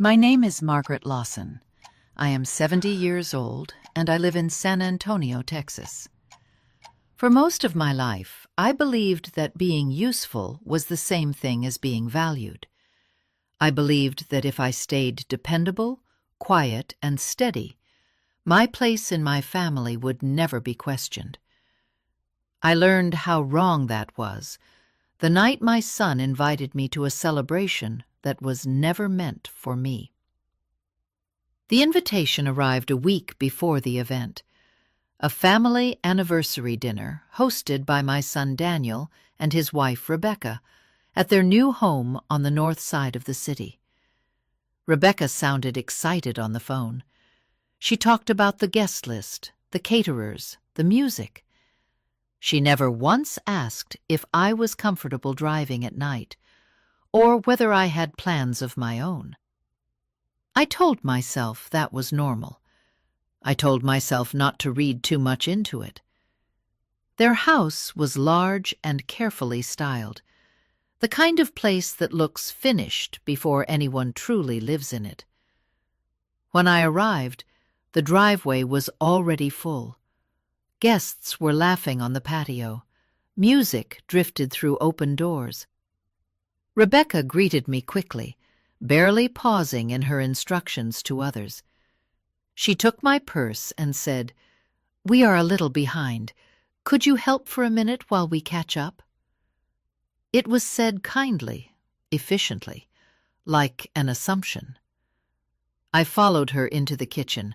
My name is Margaret Lawson. I am 70 years old, and I live in San Antonio, Texas. For most of my life, I believed that being useful was the same thing as being valued. I believed that if I stayed dependable, quiet, and steady, my place in my family would never be questioned. I learned how wrong that was the night my son invited me to a celebration that was never meant for me. The invitation arrived a week before the event, a family anniversary dinner hosted by my son Daniel and his wife Rebecca at their new home on the north side of the city. Rebecca sounded excited on the phone. She talked about the guest list, the caterers, the music. She never once asked if I was comfortable driving at night, or whether I had plans of my own. I told myself that was normal. I told myself not to read too much into it. Their house was large and carefully styled, the kind of place that looks finished before anyone truly lives in it. When I arrived, the driveway was already full. Guests were laughing on the patio. Music drifted through open doors. Rebecca greeted me quickly, barely pausing in her instructions to others. She took my purse and said, "We are a little behind. Could you help for a minute while we catch up?" It was said kindly, efficiently, like an assumption. I followed her into the kitchen,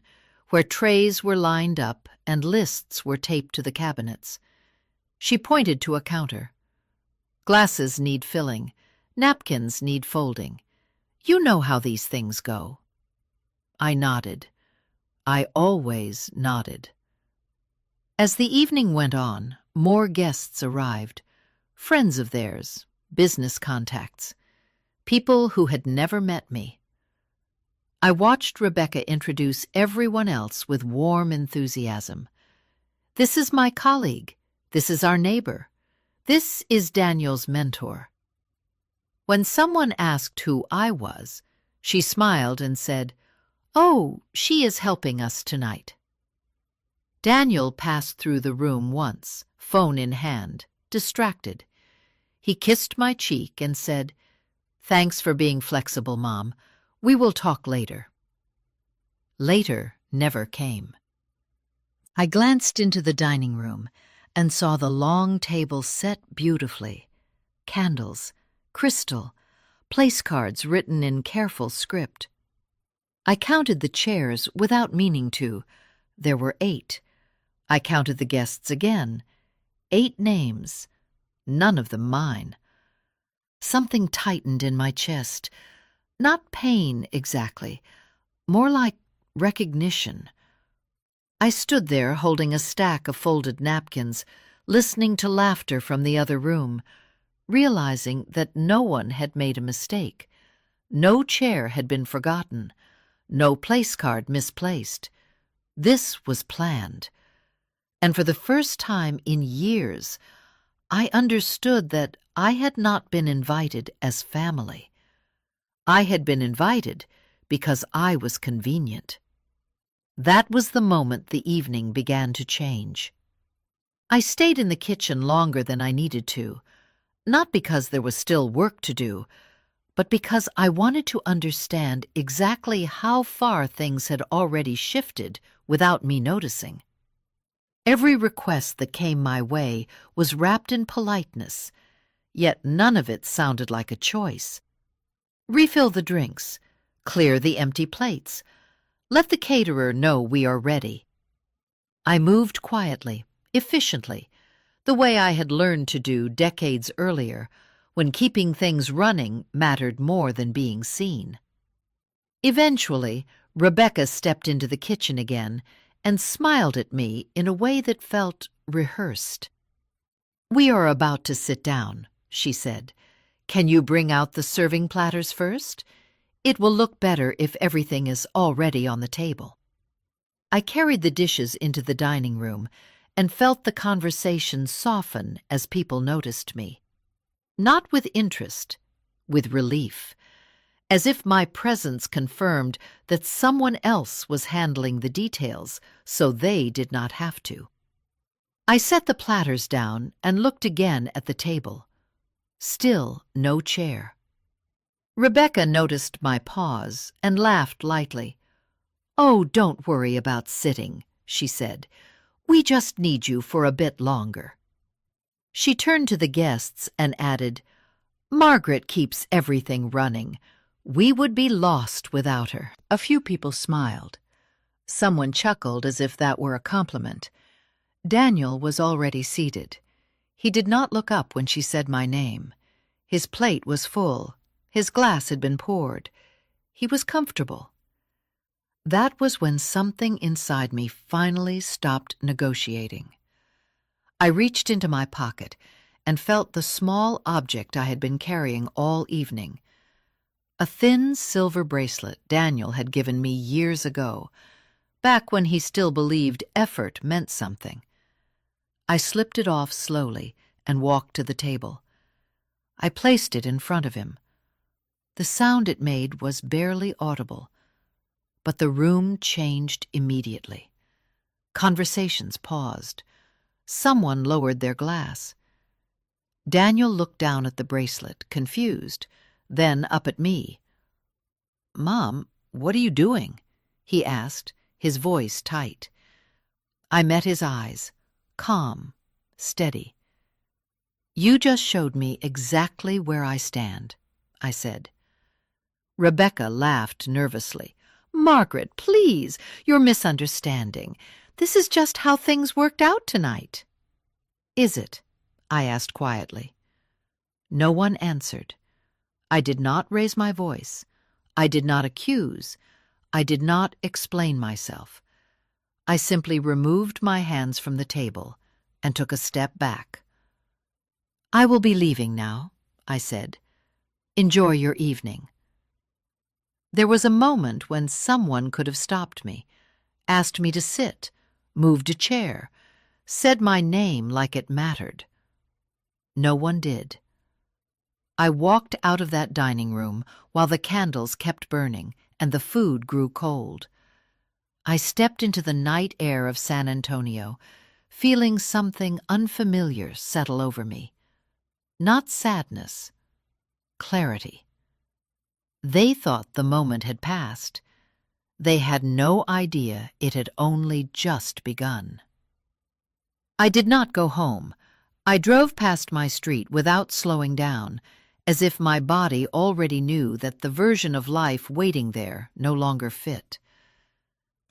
where trays were lined up and lists were taped to the cabinets. She pointed to a counter. "Glasses need filling. Napkins need folding. You know how these things go." I nodded. I always nodded. As the evening went on, more guests arrived, friends of theirs, business contacts, people who had never met me. I watched Rebecca introduce everyone else with warm enthusiasm. "This is my colleague. This is our neighbor. This is Daniel's mentor." When someone asked who I was, she smiled and said, "Oh, she is helping us tonight." Daniel passed through the room once, phone in hand, distracted. He kissed my cheek and said, "Thanks for being flexible, Mom. We will talk later." Later never came. I glanced into the dining room and saw the long table set beautifully. Candles, crystal, place cards written in careful script. I counted the chairs without meaning to. There were 8. I counted the guests again. 8 names, none of them mine. Something tightened in my chest. Not pain exactly, more like recognition. I stood there holding a stack of folded napkins, listening to laughter from the other room, realizing that no one had made a mistake. No chair had been forgotten, no place card misplaced. This was planned. And for the first time in years, I understood that I had not been invited as family. I had been invited because I was convenient. That was the moment the evening began to change. I stayed in the kitchen longer than I needed to, not because there was still work to do, but because I wanted to understand exactly how far things had already shifted without me noticing. Every request that came my way was wrapped in politeness, yet none of it sounded like a choice. "Refill the drinks. Clear the empty plates. Let the caterer know we are ready." I moved quietly, efficiently, the way I had learned to do decades earlier, when keeping things running mattered more than being seen. Eventually, Rebecca stepped into the kitchen again and smiled at me in a way that felt rehearsed. "We are about to sit down," she said. "Can you bring out the serving platters first? It will look better if everything is already on the table." I carried the dishes into the dining room and felt the conversation soften as people noticed me. Not with interest, with relief. as if my presence confirmed that someone else was handling the details, so they did not have to. I set the platters down and looked again at the table. Still no chair. Rebecca noticed my pause and laughed lightly. "Oh, don't worry about sitting," she said. "We just need you for a bit longer." She turned to the guests and added, "Margaret keeps everything running. We would be lost without her." A few people smiled. Someone chuckled as if that were a compliment. Daniel was already seated. He did not look up when she said my name. His plate was full. His glass had been poured. He was comfortable. That was when something inside me finally stopped negotiating. I reached into my pocket and felt the small object I had been carrying all evening. A thin silver bracelet Daniel had given me years ago, back when he still believed effort meant something. I slipped it off slowly and walked to the table. I placed it in front of him. The sound it made was barely audible, but the room changed immediately. Conversations paused. Someone lowered their glass. Daniel looked down at the bracelet, confused, then up at me. "Mom, what are you doing?" he asked, his voice tight. I met his eyes, calm, steady. "You just showed me exactly where I stand," I said. Rebecca laughed nervously. "Margaret, please, you're misunderstanding. This is just how things worked out tonight." "Is it?" I asked quietly. No one answered. I did not raise my voice. I did not accuse. I did not explain myself. I simply removed my hands from the table and took a step back. "I will be leaving now," I said. "Enjoy your evening." There was a moment when someone could have stopped me, asked me to sit, moved a chair, said my name like it mattered. No one did. I walked out of that dining room while the candles kept burning and the food grew cold. I stepped into the night air of San Antonio, feeling something unfamiliar settle over me. Not sadness, clarity. They thought the moment had passed. They had no idea it had only just begun. I did not go home. I drove past my street without slowing down, as if my body already knew that the version of life waiting there no longer fit.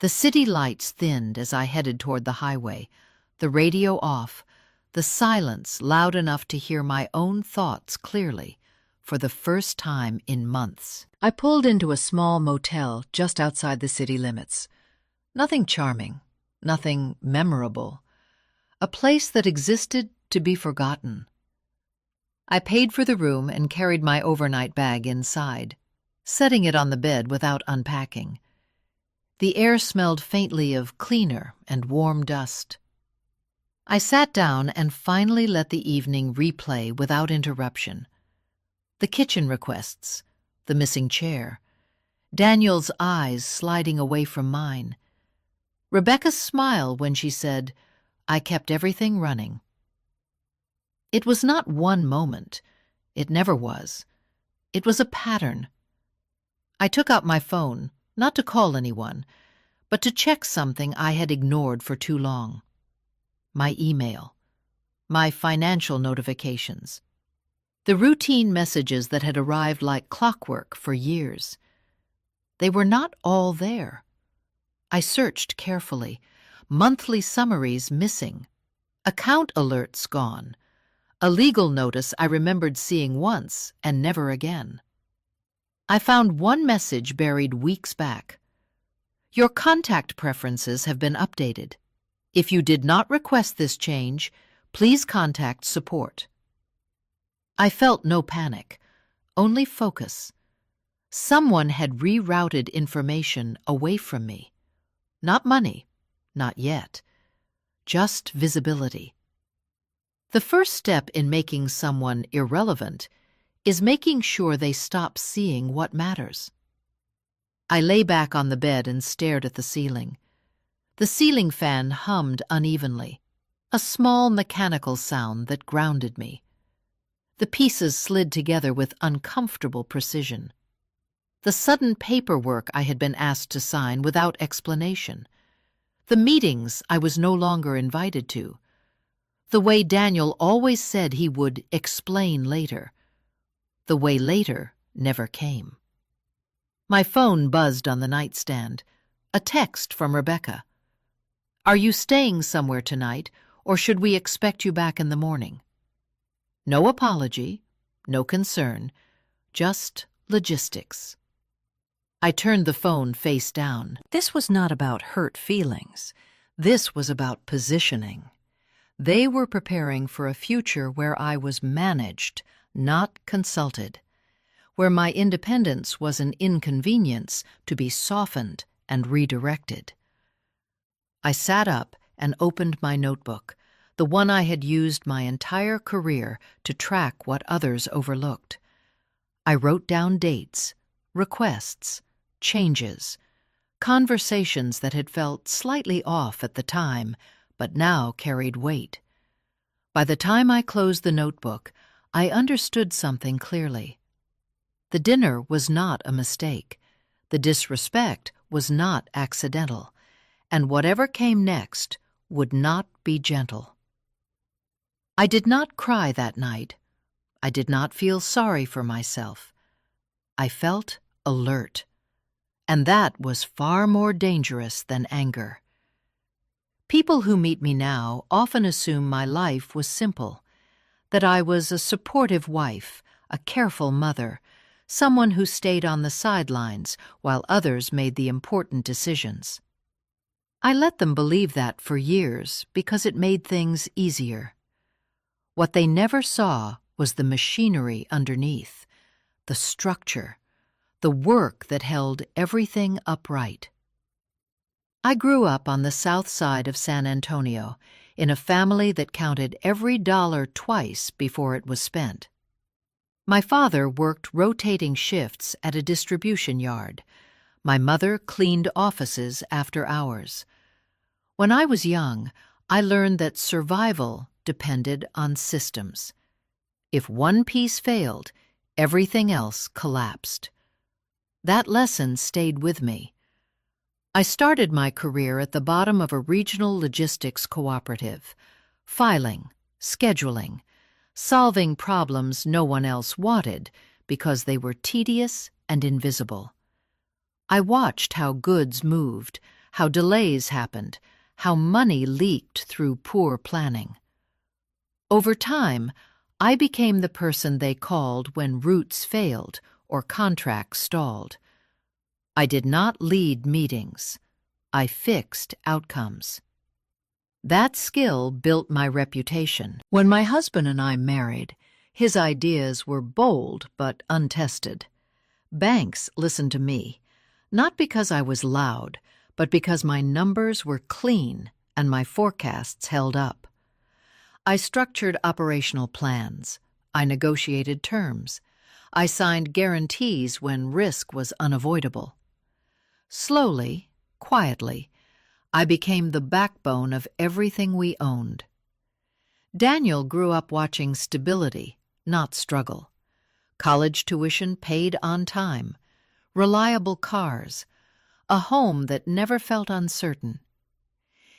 The city lights thinned as I headed toward the highway, the radio off, the silence loud enough to hear my own thoughts clearly, for the first time in months. I pulled into a small motel just outside the city limits. Nothing charming, nothing memorable. A place that existed to be forgotten. I paid for the room and carried my overnight bag inside, setting it on the bed without unpacking. The air smelled faintly of cleaner and warm dust. I sat down and finally let the evening replay without interruption. The kitchen requests, the missing chair, Daniel's eyes sliding away from mine, Rebecca's smile when she said, "I kept everything running." It was not one moment. It never was. It was a pattern. I took out my phone, not to call anyone, but to check something I had ignored for too long. My email, my financial notifications, the routine messages that had arrived like clockwork for years. They were not all there. I searched carefully. Monthly summaries missing. Account alerts gone. A legal notice I remembered seeing once and never again. I found one message buried weeks back. "Your contact preferences have been updated. If you did not request this change, please contact support." I felt no panic, only focus. Someone had rerouted information away from me. Not money, not yet. Just visibility. The first step in making someone irrelevant is making sure they stop seeing what matters. I lay back on the bed and stared at the ceiling. The ceiling fan hummed unevenly, a small mechanical sound that grounded me. The pieces slid together with uncomfortable precision. The sudden paperwork I had been asked to sign without explanation. The meetings I was no longer invited to. The way Daniel always said he would explain later. The way later never came. My phone buzzed on the nightstand. A text from Rebecca. "Are you staying somewhere tonight, or should we expect you back in the morning?" No apology, no concern, just logistics. I turned the phone face down. This was not about hurt feelings. This was about positioning. They were preparing for a future where I was managed, not consulted, where my independence was an inconvenience to be softened and redirected. I sat up and opened my notebook, the one I had used my entire career to track what others overlooked. I wrote down dates, requests, changes, conversations that had felt slightly off at the time, but now carried weight. By the time I closed the notebook, I understood something clearly. The dinner was not a mistake. The disrespect was not accidental. And whatever came next would not be gentle. I did not cry that night. I did not feel sorry for myself. I felt alert. And that was far more dangerous than anger. People who meet me now often assume my life was simple, that I was a supportive wife, a careful mother, someone who stayed on the sidelines while others made the important decisions. I let them believe that for years because it made things easier. What they never saw was the machinery underneath, the structure, the work that held everything upright. I grew up on the south side of San Antonio, in a family that counted every dollar twice before it was spent. My father worked rotating shifts at a distribution yard. My mother cleaned offices after hours. When I was young, I learned that survival depended on systems. If one piece failed, everything else collapsed. That lesson stayed with me. I started my career at the bottom of a regional logistics cooperative, filing, scheduling, solving problems no one else wanted because they were tedious and invisible. I watched how goods moved, how delays happened, how money leaked through poor planning. Over time, I became the person they called when routes failed or contracts stalled. I did not lead meetings. I fixed outcomes. That skill built my reputation. When my husband and I married, his ideas were bold but untested. Banks listened to me, not because I was loud, but because my numbers were clean and my forecasts held up. I structured operational plans. I negotiated terms. I signed guarantees when risk was unavoidable. Slowly, quietly, I became the backbone of everything we owned. Daniel grew up watching stability, not struggle. College tuition paid on time, reliable cars, a home that never felt uncertain.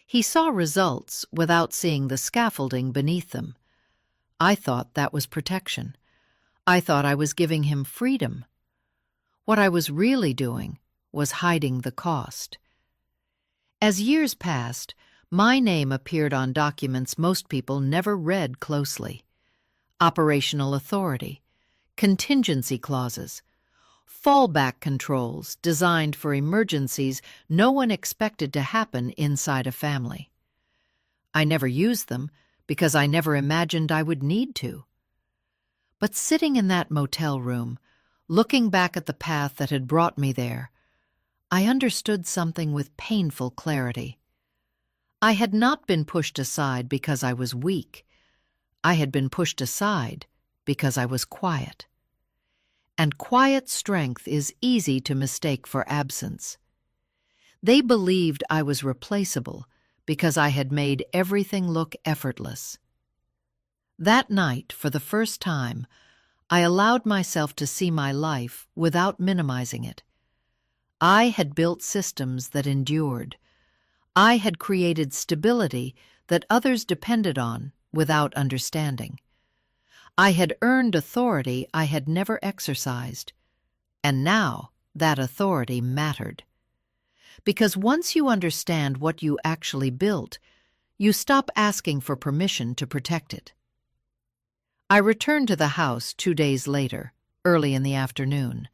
He saw results without seeing the scaffolding beneath them. I thought that was protection. I thought I was giving him freedom. What I was really doing was hiding the cost. As years passed, my name appeared on documents most people never read closely. Operational authority, contingency clauses, fallback controls designed for emergencies no one expected to happen inside a family. I never used them because I never imagined I would need to. But sitting in that motel room, looking back at the path that had brought me there, I understood something with painful clarity. I had not been pushed aside because I was weak. I had been pushed aside because I was quiet. and quiet strength is easy to mistake for absence. They believed I was replaceable because I had made everything look effortless. That night, for the first time, I allowed myself to see my life without minimizing it. I had built systems that endured. I had created stability that others depended on without understanding. I had earned authority I had never exercised, and now that authority mattered. Because once you understand what you actually built, you stop asking for permission to protect it. I returned to the house 2 days later, early in the afternoon.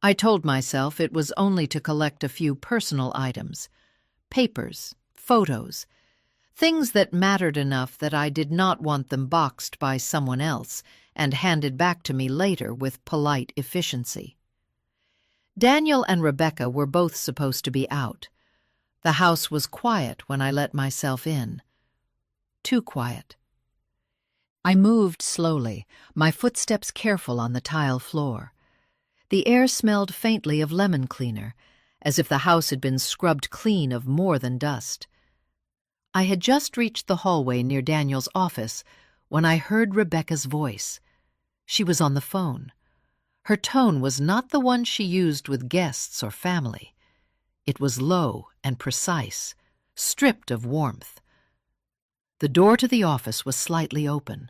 I told myself it was only to collect a few personal items, papers, photos, things that mattered enough that I did not want them boxed by someone else and handed back to me later with polite efficiency. Daniel and Rebecca were both supposed to be out. The house was quiet when I let myself in. Too quiet. I moved slowly, my footsteps careful on the tile floor. The air smelled faintly of lemon cleaner, as if the house had been scrubbed clean of more than dust. I had just reached the hallway near Daniel's office when I heard Rebecca's voice. She was on the phone. Her tone was not the one she used with guests or family. It was low and precise, stripped of warmth. The door to the office was slightly open.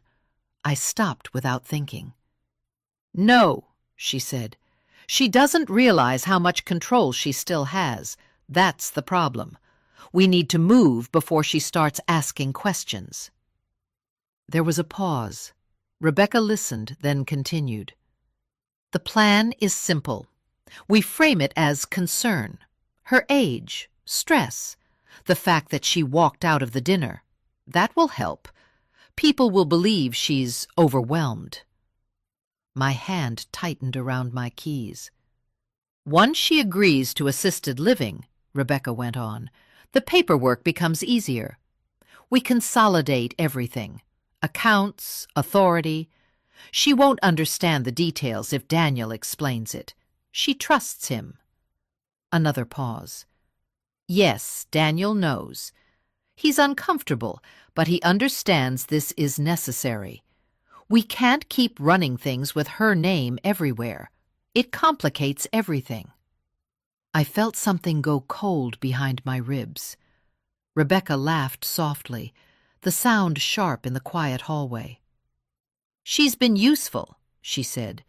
I stopped without thinking. "No," she said. "She doesn't realize how much control she still has. That's the problem. We need to move before she starts asking questions." There was a pause. Rebecca listened, then continued. "The plan is simple. We frame it as concern. Her age, stress, the fact that she walked out of the dinner. That will help. People will believe she's overwhelmed." My hand tightened around my keys. "Once she agrees to assisted living," Rebecca went on, "the paperwork becomes easier. We consolidate everything. Accounts, authority. She won't understand the details if Daniel explains it. She trusts him." Another pause. "Yes, Daniel knows. He's uncomfortable, but he understands this is necessary. We can't keep running things with her name everywhere. It complicates everything." I felt something go cold behind my ribs. Rebecca laughed softly, the sound sharp in the quiet hallway. "She's been useful," she said,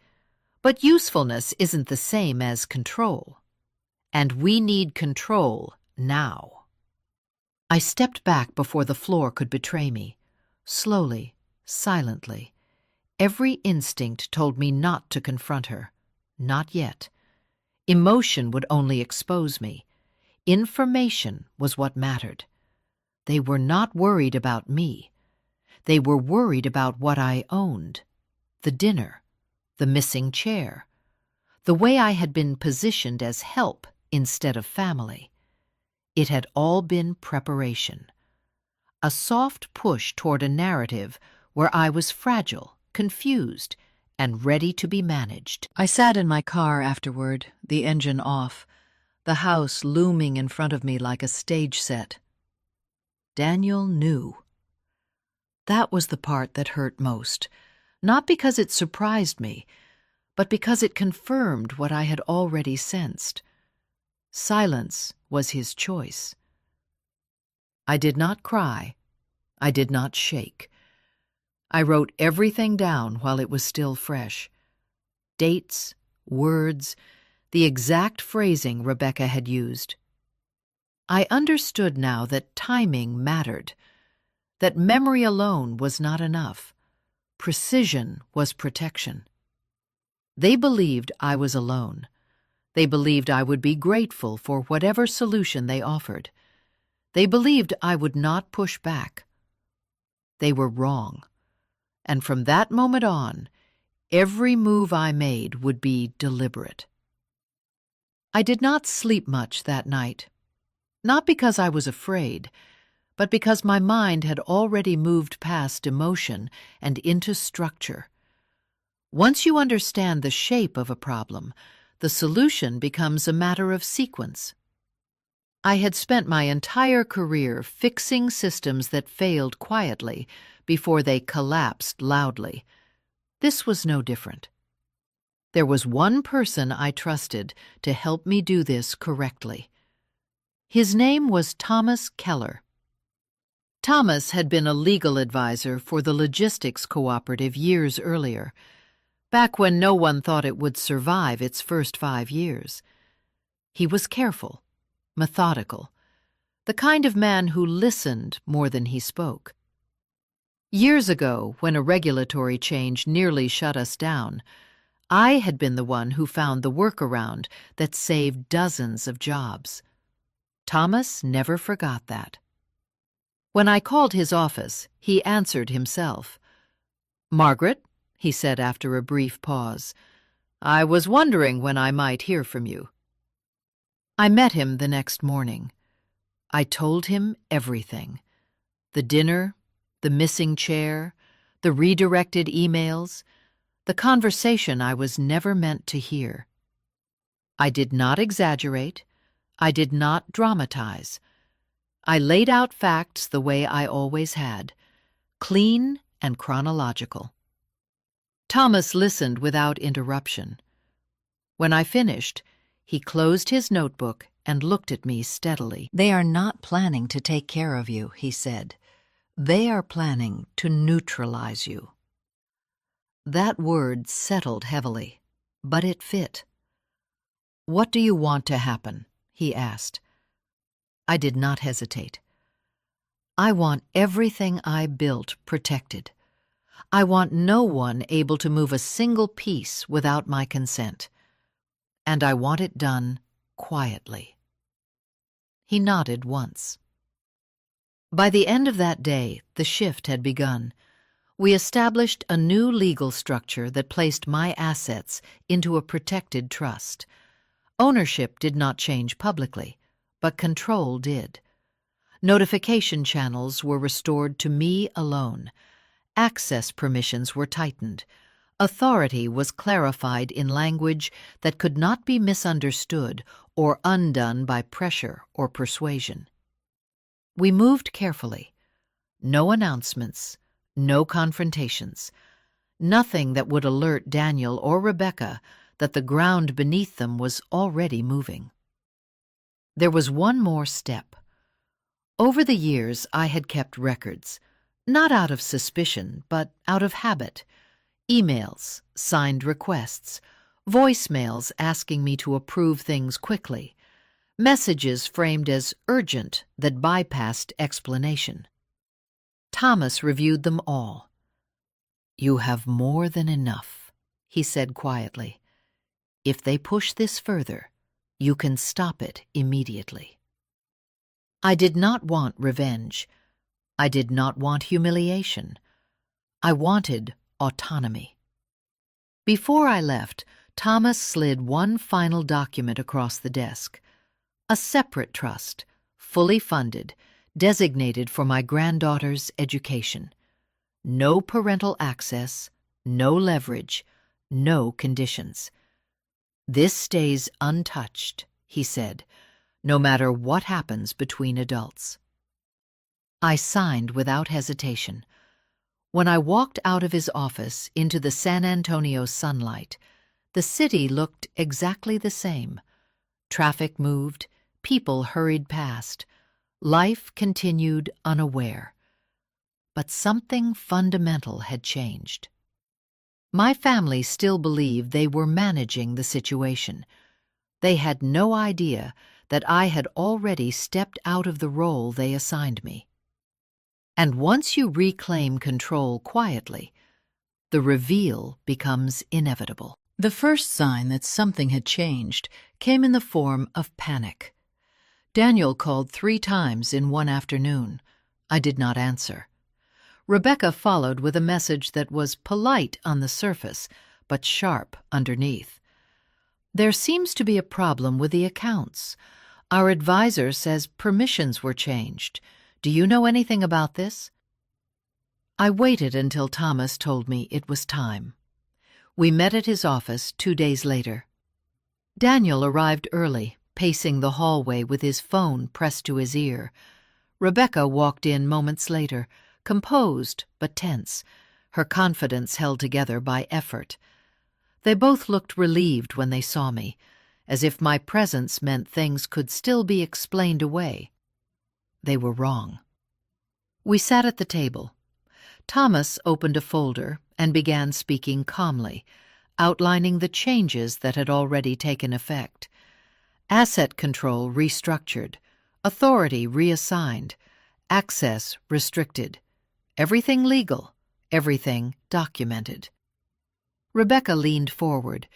"but usefulness isn't the same as control. And we need control now." I stepped back before the floor could betray me. Slowly, silently. Every instinct told me not to confront her. Not yet. Emotion would only expose me. Information was what mattered. They were not worried about me. They were worried about what I owned. The dinner. The missing chair. The way I had been positioned as help instead of family. It had all been preparation. A soft push toward a narrative where I was fragile, confused, and ready to be managed. I sat in my car afterward, the engine off, the house looming in front of me like a stage set. Daniel knew. That was the part that hurt most, not because it surprised me, but because it confirmed what I had already sensed. Silence was his choice. I did not cry. I did not shake. I wrote everything down while it was still fresh. Dates, words, the exact phrasing Rebecca had used. I understood now that timing mattered, that memory alone was not enough. Precision was protection. They believed I was alone. They believed I would be grateful for whatever solution they offered. They believed I would not push back. They were wrong. And from that moment on, every move I made would be deliberate. I did not sleep much that night. Not because I was afraid, but because my mind had already moved past emotion and into structure. Once you understand the shape of a problem, the solution becomes a matter of sequence. I had spent my entire career fixing systems that failed quietly before they collapsed loudly. This was no different. There was one person I trusted to help me do this correctly. His name was Thomas Keller. Thomas had been a legal advisor for the logistics cooperative years earlier, back when no one thought it would survive its first 5 years. He was careful, methodical, the kind of man who listened more than he spoke. Years ago, when a regulatory change nearly shut us down, I had been the one who found the workaround that saved dozens of jobs. Thomas never forgot that. When I called his office, he answered himself. "Margaret," he said after a brief pause, "I was wondering when I might hear from you." I met him the next morning. I told him everything. The dinner, the missing chair, the redirected emails, the conversation I was never meant to hear. I did not exaggerate. I did not dramatize. I laid out facts the way I always had, clean and chronological. Thomas listened without interruption. When I finished, he closed his notebook and looked at me steadily. "They are not planning to take care of you," he said. "They are planning to neutralize you." That word settled heavily, but it fit. "What do you want to happen?" he asked. I did not hesitate. "I want everything I built protected. I want no one able to move a single piece without my consent. And I want it done quietly." He nodded once. By the end of that day, the shift had begun. We established a new legal structure that placed my assets into a protected trust. Ownership did not change publicly, but control did. Notification channels were restored to me alone. Access permissions were tightened. Authority was clarified in language that could not be misunderstood or undone by pressure or persuasion. We moved carefully. No announcements, no confrontations, nothing that would alert Daniel or Rebecca that the ground beneath them was already moving. There was one more step. Over the years, I had kept records, not out of suspicion, but out of habit. Emails, signed requests, voicemails asking me to approve things quickly, messages framed as urgent that bypassed explanation. Thomas reviewed them all. "You have more than enough," he said quietly. "If they push this further, you can stop it immediately." I did not want revenge. I did not want humiliation. I wanted autonomy. Before I left, Thomas slid one final document across the desk. A separate trust, fully funded, designated for my granddaughter's education. No parental access, no leverage, no conditions. "This stays untouched," he said, "no matter what happens between adults." I signed without hesitation. When I walked out of his office into the San Antonio sunlight, the city looked exactly the same. Traffic moved, people hurried past. Life continued unaware. But something fundamental had changed. My family still believed they were managing the situation. They had no idea that I had already stepped out of the role they assigned me. And once you reclaim control quietly, the reveal becomes inevitable. The first sign that something had changed came in the form of panic. Daniel called 3 times in one afternoon. I did not answer. Rebecca followed with a message that was polite on the surface, but sharp underneath. "There seems to be a problem with the accounts. Our advisor says permissions were changed. Do you know anything about this?" I waited until Thomas told me it was time. We met at his office 2 days later. Daniel arrived early, pacing the hallway with his phone pressed to his ear. Rebecca walked in moments later, composed but tense, her confidence held together by effort. They both looked relieved when they saw me, as if my presence meant things could still be explained away. They were wrong. We sat at the table. Thomas opened a folder and began speaking calmly, outlining the changes that had already taken effect. Asset control restructured, authority reassigned, access restricted. Everything legal, everything documented. Rebecca leaned forward.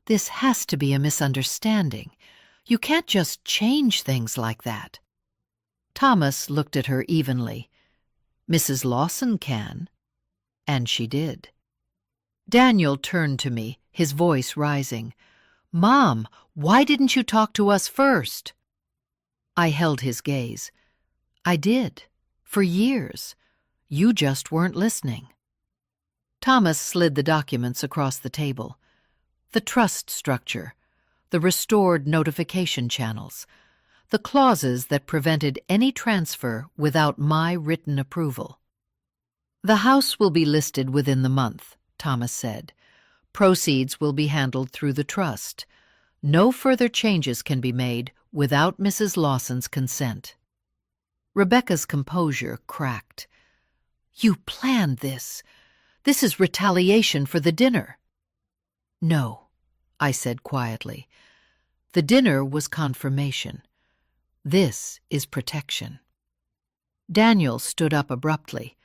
"This has to be a misunderstanding. You can't just change things like that." Thomas looked at her evenly. "Mrs. Lawson can." And she did. Daniel turned to me, his voice rising. "Mom, why didn't you talk to us first?" I held his gaze. "I did, for years. You just weren't listening." Thomas slid the documents across the table. The trust structure, the restored notification channels, the clauses that prevented any transfer without my written approval. "The house will be listed within the month," Thomas said. "Proceeds will be handled through the trust. No further changes can be made without Mrs. Lawson's consent." Rebecca's composure cracked. "You planned this. This is retaliation for the dinner." "No," I said quietly. "The dinner was confirmation. This is protection." Daniel stood up abruptly.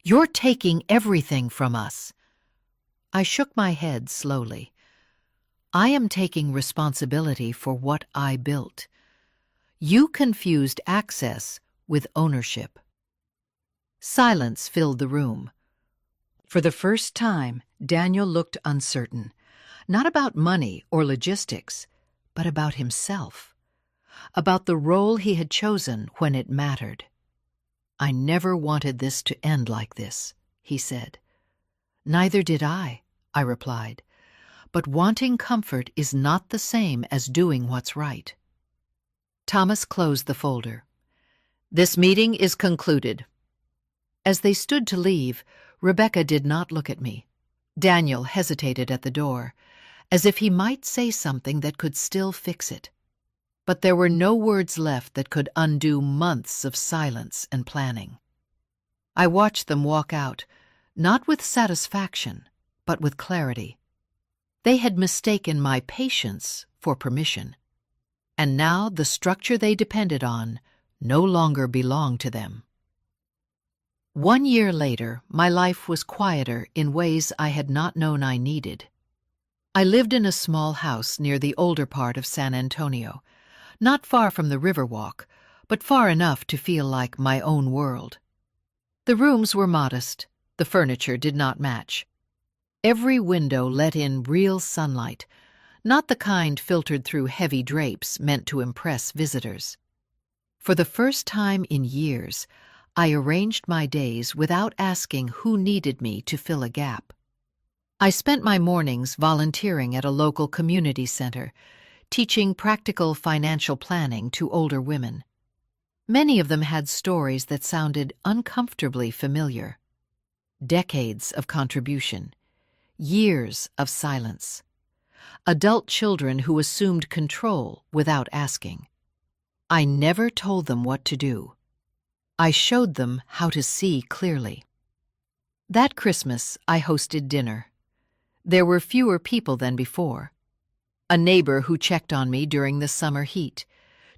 "You're taking everything from us." I shook my head slowly. "I am taking responsibility for what I built. You confused access with ownership." Silence filled the room. For the first time, Daniel looked uncertain, not about money or logistics, but about himself, about the role he had chosen when it mattered. "I never wanted this to end like this," he said. "Neither did I replied. "But wanting comfort is not the same as doing what's right." Thomas closed the folder. "This meeting is concluded." As they stood to leave, Rebecca did not look at me. Daniel hesitated at the door, as if he might say something that could still fix it. But there were no words left that could undo months of silence and planning. I watched them walk out, not with satisfaction, but with clarity. They had mistaken my patience for permission, and now the structure they depended on no longer belonged to them. 1 year later, my life was quieter in ways I had not known I needed. I lived in a small house near the older part of San Antonio, not far from the Riverwalk, but far enough to feel like my own world. The rooms were modest, the furniture did not match. Every window let in real sunlight, not the kind filtered through heavy drapes meant to impress visitors. For the first time in years, I arranged my days without asking who needed me to fill a gap. I spent my mornings volunteering at a local community center, teaching practical financial planning to older women. Many of them had stories that sounded uncomfortably familiar. Decades of contribution, years of silence. Adult children who assumed control without asking. I never told them what to do. I showed them how to see clearly. That Christmas, I hosted dinner. There were fewer people than before. A neighbor who checked on me during the summer heat,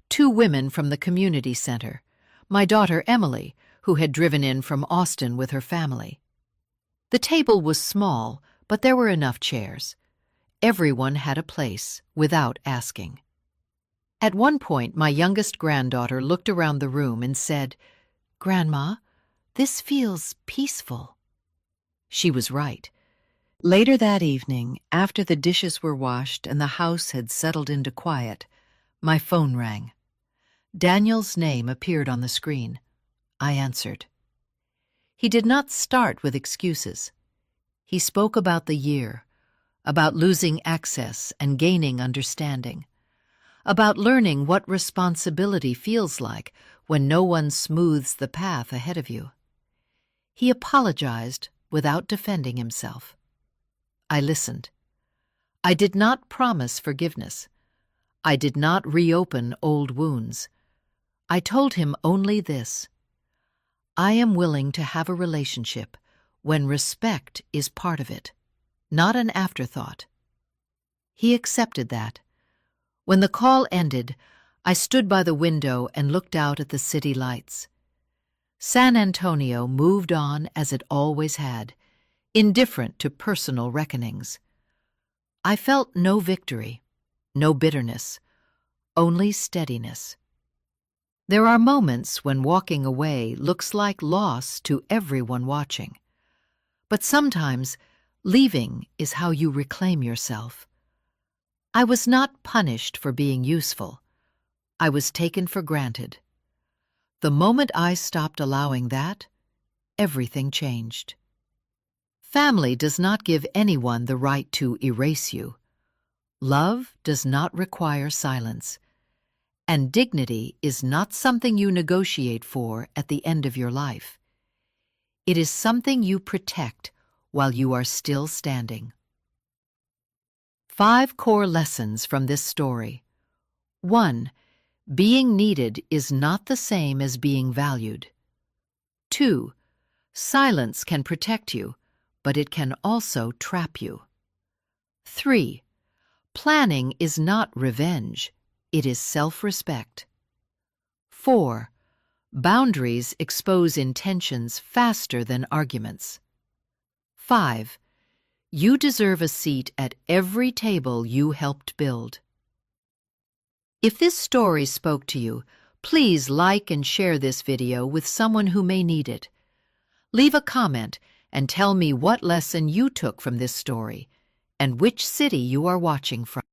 2 women from the community center, my daughter Emily, who had driven in from Austin with her family. The table was small, but there were enough chairs. Everyone had a place without asking. At one point, my youngest granddaughter looked around the room and said, "Grandma, this feels peaceful." She was right. Later that evening, after the dishes were washed and the house had settled into quiet, my phone rang. Daniel's name appeared on the screen. I answered. He did not start with excuses. He spoke about the year, about losing access and gaining understanding, about learning what responsibility feels like when no one smooths the path ahead of you. He apologized without defending himself. I listened. I did not promise forgiveness. I did not reopen old wounds. I told him only this: I am willing to have a relationship when respect is part of it, not an afterthought. He accepted that. When the call ended, I stood by the window and looked out at the city lights. San Antonio moved on as it always had, indifferent to personal reckonings. I felt no victory, no bitterness, only steadiness. There are moments when walking away looks like loss to everyone watching. But sometimes leaving is how you reclaim yourself. I was not punished for being useful. I was taken for granted. The moment I stopped allowing that, everything changed. Family does not give anyone the right to erase you. Love does not require silence. And dignity is not something you negotiate for at the end of your life. It is something you protect while you are still standing. 5 core lessons from this story. 1. Being needed is not the same as being valued. 2. Silence can protect you, but it can also trap you. 3. Planning is not revenge. It is self-respect. 4. Boundaries expose intentions faster than arguments. 5. You deserve a seat at every table you helped build. If this story spoke to you, please like and share this video with someone who may need it. Leave a comment and tell me what lesson you took from this story and which city you are watching from.